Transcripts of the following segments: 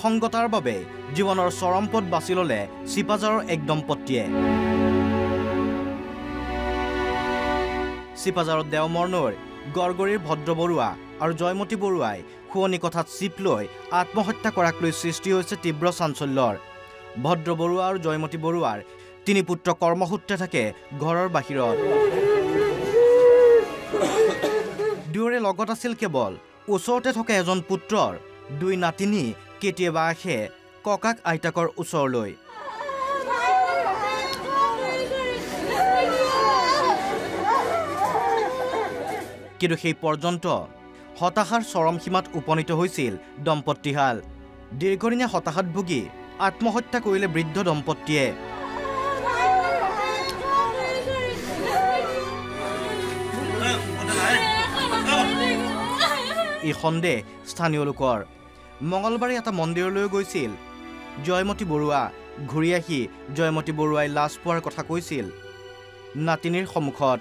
নিসংগতাৰ বাবে জীৱনৰ চৰম পথ বাছি ল'লে চিপাঝাৰৰ এক দম্পতীয়ে। চিপাঝাৰৰ দেওমৰ নৈৰ গড়গড়িৰ ভদ্ৰ বৰুৱা আৰু জয়মতী বৰুৱাই শুৱনি কথাত চিপ লৈ আত্মহত্যা কৰাক লৈ সৃষ্টি হৈছে তীব্ৰ চাঞ্চল্যৰ। ভদ্ৰ বৰুৱা আৰু জয়মতী বৰুৱাৰ 3 পুত্ৰ কৰ্মসূত্ৰে থাকে ঘৰৰ বাহিৰত। দুয়োৰে লগত আছিল কেৱল ওচৰতে থকা এজন পুত্ৰৰ 2 নাতিনী কেতিয়াবা আহে ককাক আইতাকৰ ওচৰলৈ। কিন্তু সেই পৰ্যন্ত হতাশাৰ চৰম সীমাত উপনীত হৈছিল দম্পতীহাল। দীৰ্ঘদিনীয়া হতাশাত ভুগি আত্মহত্যা কৰিলে বৃদ্ধ দম্পতীয়ে। এই সন্দেহ স্থানীয় লোকৰ। মঙলবাৰে এটা মন্দিৰলৈ গৈছিল জয়মতী বৰুৱা। ঘূৰি আহি জয়মতী বৰুৱাই লাজ পোৱাৰ কথা কৈছিল নাতিনীৰ সন্মুখত।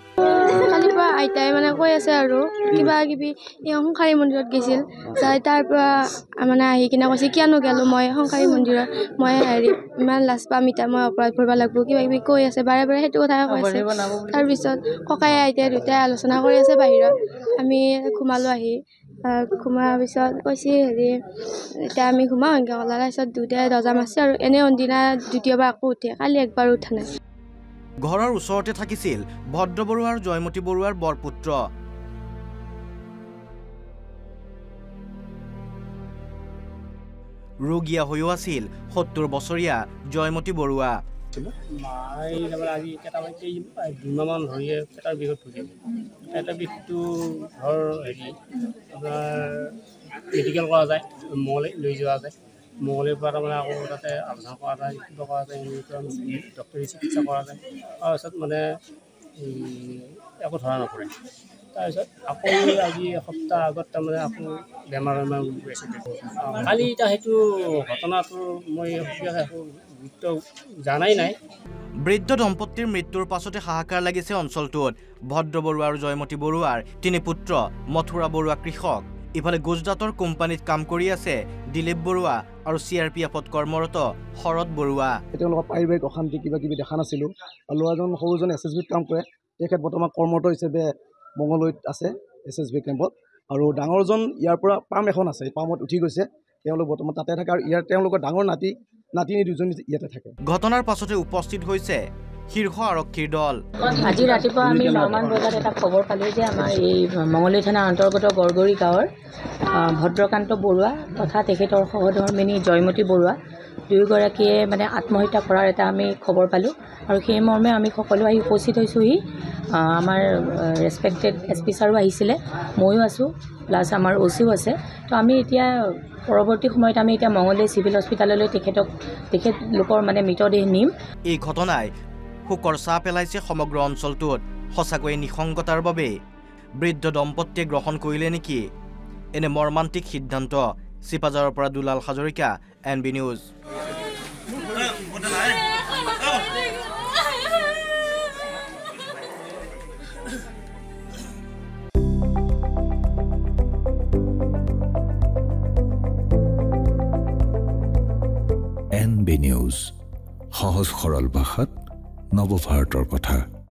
কালিৰ পৰা আইতাই মানে কৈ আছে আৰু কিবা কিবি সংসাৰী মন্দিৰত গৈছিল, যাই তাৰ পৰা মানে আহি কিনে কৈছে কিয়নো গেলো মই সংসাৰী মন্দিৰত, মই ইমান লাজ পাম এতিয়া, মই অপৰাধ কৰিব লাগিব, কিবা কিবি কৈ আছে বাৰে বাৰে সেইটো কথাই কৈছে। তাৰপিছত ককাই আইতাই দুটাই আলোচনা কৰি আছে বাহিৰত। আমি ঘুমালোঁ আহি। ঘুমাৰ পিছত কৈছে এতিয়া আমি ঘুমাওঁ এনেকৈ ক'লা। তাৰপিছত দুটাই দৰ্জা মাৰিছে আৰু এনে অন্দিনা দ্বিতীয়বাৰ আকৌ উঠে, কালি একবাৰ উঠা নাই। ঘৰৰ ওচৰতে থাকিছিল ভদ্ৰ বৰুৱা আৰু জয়মতী বৰুৱাৰ বৰপুত্ৰ। ৰোগীয়া হৈও আছিল 70 বছৰীয়া জয়মতী বৰুৱা। আজি দুমাহমান ধৰিয়ে পেটাৰ বিষত ভুগিল। পেটাৰ বিষটো ঘৰ আপোনাৰ মেডিকেল কৰা যায়, মঙলে লৈ যোৱা যায়। মঙলৰ পৰা তাৰমানে আকৌ তাতে আলোচনা কৰা যায়, কিবা কৰা যায়, ডক্টৰী চিকিৎসা কৰা যায়। তাৰপিছত মানে একো ধৰা নপৰে। তাৰপিছত আকৌ আজি এসপ্তাহ আগত তাৰমানে আকৌ বেমাৰ গৈছে। কালি এতিয়া সেইটো ঘটনাটো মই একো গুৰুত্ব জানাই নাই। বৃদ্ধ দম্পতীৰ মৃত্যুৰ পাছতে হাহাকাৰ লাগিছে অঞ্চলটোত। ভদ্ৰ বৰুৱা আৰু জয়মতী বৰুৱাৰ 3 পুত্ৰ মথুৰা বৰুৱা কৃষক। ইফালে গুজৰাটৰ কোম্পানীত কাম কৰি আছে দিলীপ বৰুৱা আৰু CRPFত কৰ্মৰত শৰৎ বৰুৱা। তেওঁলোকৰ পাৰিবাৰিক অশান্তি কিবা কিবি দেখা নাছিলোঁ। আৰু ল'ৰাজন সৰুজন SSBত কাম কৰে। তেখেত বৰ্তমান কৰ্মৰত হিচাপে মঙলৈত আছে SSB কেম্পত। আৰু ডাঙৰজন ইয়াৰ পৰা পাম এখন আছে, পামত উঠি গৈছে। তেওঁলোক বৰ্তমান তাতে থাকে আৰু ইয়াৰ তেওঁলোকৰ ডাঙৰ নাতিনী 2জনী ইয়াতে থাকে। ঘটনাৰ পাছতে উপস্থিত হৈছে শীৰ্ষ আৰক্ষীৰ দল। আজি ৰাতিপুৱা আমি 9মান বজাত এটা খবৰ পালোঁ যে আমাৰ এই মঙলদৈ থানাৰ অন্তৰ্গত গড়গড়ি গাঁৱৰ ভদ্ৰকান্ত বৰুৱা তথা তেখেতৰ সহধৰ্মিনী জয়মতী বৰুৱা দুয়োগৰাকীয়ে মানে আত্মহত্যা কৰাৰ এটা আমি খবৰ পালোঁ। আৰু সেই মৰ্মে আমি সকলো আহি উপস্থিত হৈছোঁহি। আমাৰ ৰেচপেক্টেড SP ছাৰো আহিছিলে, ময়ো আছোঁ, প্লাছ আমাৰ OCও আছে। তো আমি এতিয়া পৰৱৰ্তী সময়ত আমি এতিয়া মঙলদৈ চিভিল হস্পিটেললৈ তেখেতলোকৰ মানে মৃতদেহ নিম। এই ঘটনাই শোকৰ ছাঁ পেলাইছে সমগ্ৰ অঞ্চলটোত। সঁচাকৈয়ে নিসংগতাৰ বাবে বৃদ্ধ দম্পতীয়ে গ্ৰহণ কৰিলে নেকি এনে মৰ্মান্তিক সিদ্ধান্ত? চিপাঝাৰৰ পৰা Dulal Hazarika, NB news. NB news, সহজ সৰল ভাষাত নৱভাৰতৰ কথা।